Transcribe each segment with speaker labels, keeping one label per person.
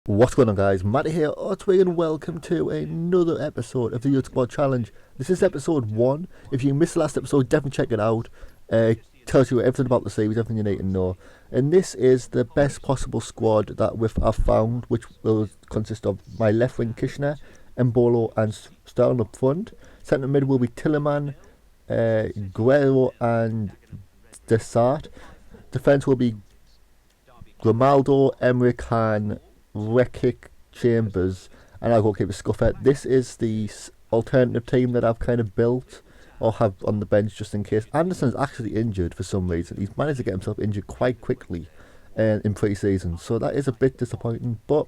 Speaker 1: What's going on, guys? Matty here, Twigg, and welcome to another episode of the Youth Squad Challenge. This is episode 1. If you missed the last episode, definitely check it out. Tells you everything about the series, everything you need to know. And this is the best possible squad that I've found, which will consist of my left wing Kishner, Mbolo, and Sterling up front. Centre mid will be Tilleman, Guerrero, and Desart. Defence will be Grimaldo, Emmerich, and Rekic, Chambers, and I'll go keep a Scuffer. This is the alternative team that I've kind of built or have on the bench just in case. Anderson's actually injured for some reason. He's managed to get himself injured quite quickly in pre-season, so that is a bit disappointing, but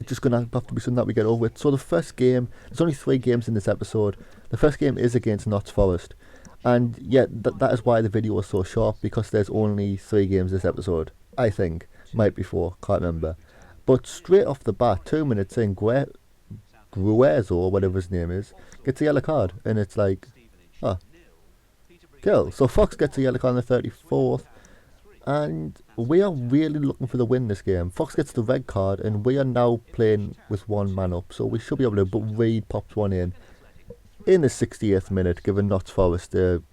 Speaker 1: just going to have to be something that we get over with. So the first game, there's only 3 games in this episode. The first game is against Notts Forest, and yeah, that is why the video was so short, because there's only 3 games this episode, I think. Might be 4, can't remember. But straight off the bat, 2 minutes in, Gruezo, or whatever his name is, gets a yellow card. And it's like, oh, cool. So Fox gets a yellow card on the 34th. And we are really looking for the win this game. Fox gets the red card, and we are now playing with 1 man up. So we should be able to, but Reed pops one in the 68th minute, giving Notts Forest the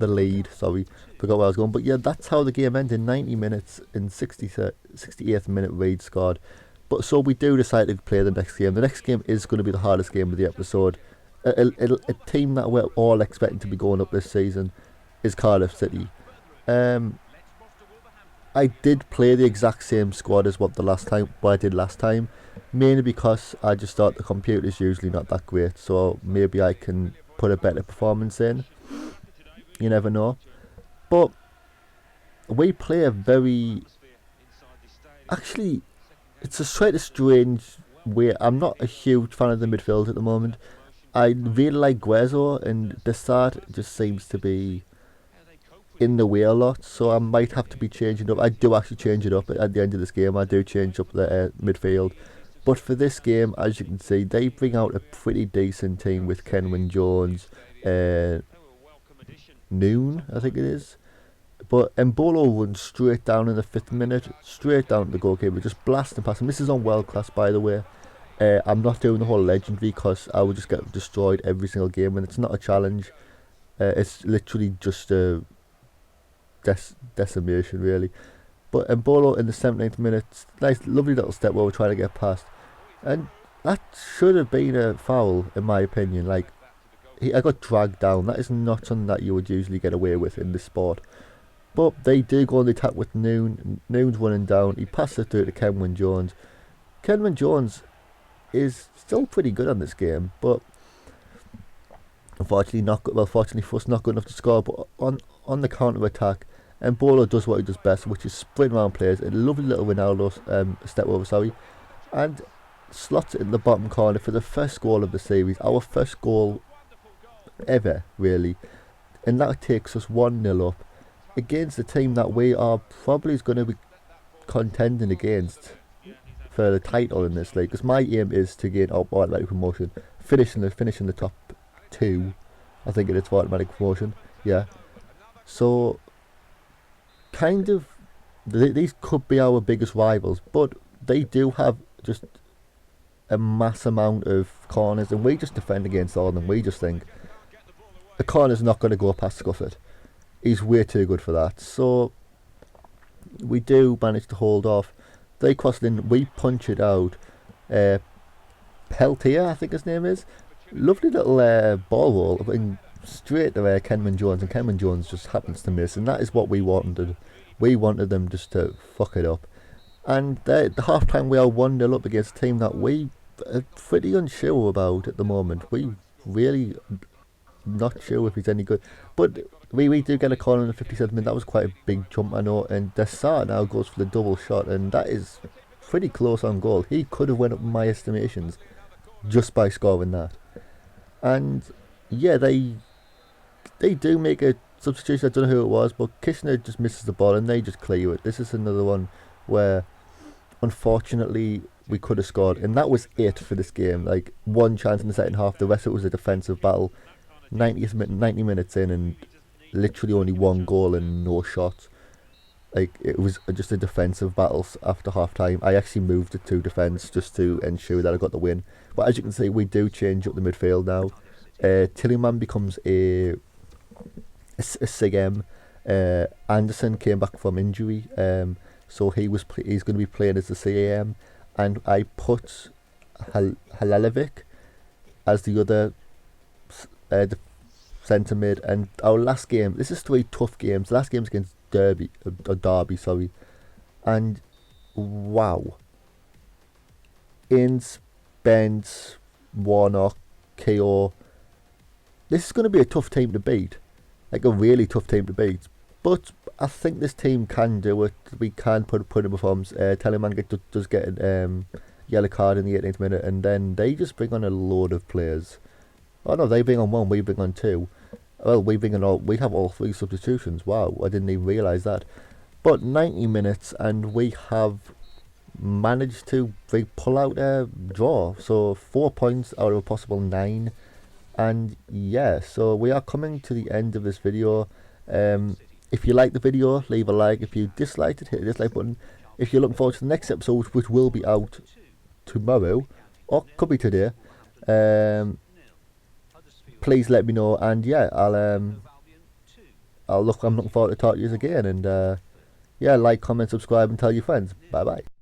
Speaker 1: lead. Sorry, forgot where I was going, but yeah, that's how the game ended. 90 minutes in 68th minute, Reed scored. But so we do decide to play the next game. The next game is going to be the hardest game of the episode. A team that we're all expecting to be going up this season is Cardiff City. I did play the exact same squad as what I did last time, mainly because I just thought the computer's usually not that great, so maybe I can put a better performance in. You never know. But we play a very... Actually, it's a quite a strange way. I'm not a huge fan of the midfield at the moment. I really like Guerrero, and Desart just seems to be in the way a lot, so I might have to be changing up. I do actually change it up at the end of this game. I do change up the midfield. But for this game, as you can see, they bring out a pretty decent team with Kenwyn Jones, Noon, I think it is. But Mbolo runs straight down in the 5th minute, straight down to the goalkeeper, just blasting past him. This is on world class, by the way. I'm not doing the whole legendary because I would just get destroyed every single game, and it's not a challenge. It's literally just a decimation, really. But Mbolo in the 17th minute, nice, lovely little step where we're trying to get past, and that should have been a foul in my opinion. Like, I got dragged down. That is not something that you would usually get away with in this sport. But they do go on the attack with Noon. Noon's running down. He passes it through to Kenwyn Jones. Kenwyn Jones is still pretty good on this game, but unfortunately fortunately for us, not good enough to score. But on the counter attack, Mbolo does what he does best, which is sprint around players. A lovely little Ronaldo step over, and slots it in the bottom corner for the first goal of the series. Our first goal ever, really, and that takes us 1-0 up against a team that we are probably going to be contending against for the title in this league, because my aim is to gain automatic promotion, finishing the top 2, I think it is, for automatic promotion. Yeah, so kind of these could be our biggest rivals, but they do have just a mass amount of corners, and we just defend against all of them. We just think the corner's not going to go past Scufford. He's way too good for that. So we do manage to hold off. They cross it in, we punch it out. Peltier, I think his name is. Lovely little ball roll and straight to Kenwyn Jones, and Kenwyn Jones just happens to miss, and that is what we wanted. We wanted them just to fuck it up. And the half time we are 1-0 up against a team that we are pretty unsure about at the moment. We really not sure if he's any good, but we do get a corner in the 57th minute. That was quite a big jump, I know, and Desart now goes for the double shot, and that is pretty close on goal. He could have went up in my estimations just by scoring that. And yeah, they do make a substitution. I don't know who it was, but Kishner just misses the ball and they just clear it. This is another one where unfortunately we could have scored, and that was it for this game. Like, one chance in the second half, the rest of it was a defensive battle. 90 minutes in, and literally only 1 goal and no shots. like it was just a defensive battles after half time. I actually moved it to defence just to ensure that I got the win. But as you can see, we do change up the midfield now. Tillyman becomes a CM. Anderson came back from injury, so he's going to be playing as the CAM, and I put Halalovic as the other centre mid. And our last game, this is 3 tough games. The last game's against Derby, sorry, and wow, Ince, Benz, Warnock, KO. This is going to be a tough team to beat, like a really tough team to beat. But I think this team can do it. We can put in performance. Telemann does get a yellow card in the 18th minute, and then they just bring on a load of players. Oh no, they bring on 1, we bring on 2. Well, we have all 3 substitutions. Wow, I didn't even realise that. But 90 minutes, and we have managed to pull out a draw. So 4 points out of a possible 9. And yeah, so we are coming to the end of this video. If you like the video, leave a like. If you disliked it, hit the dislike button. If you're looking forward to the next episode, which will be out tomorrow, or could be today, please let me know. And yeah, I'm looking forward to talking to you again. And yeah, like, comment, subscribe, and tell your friends. Bye bye.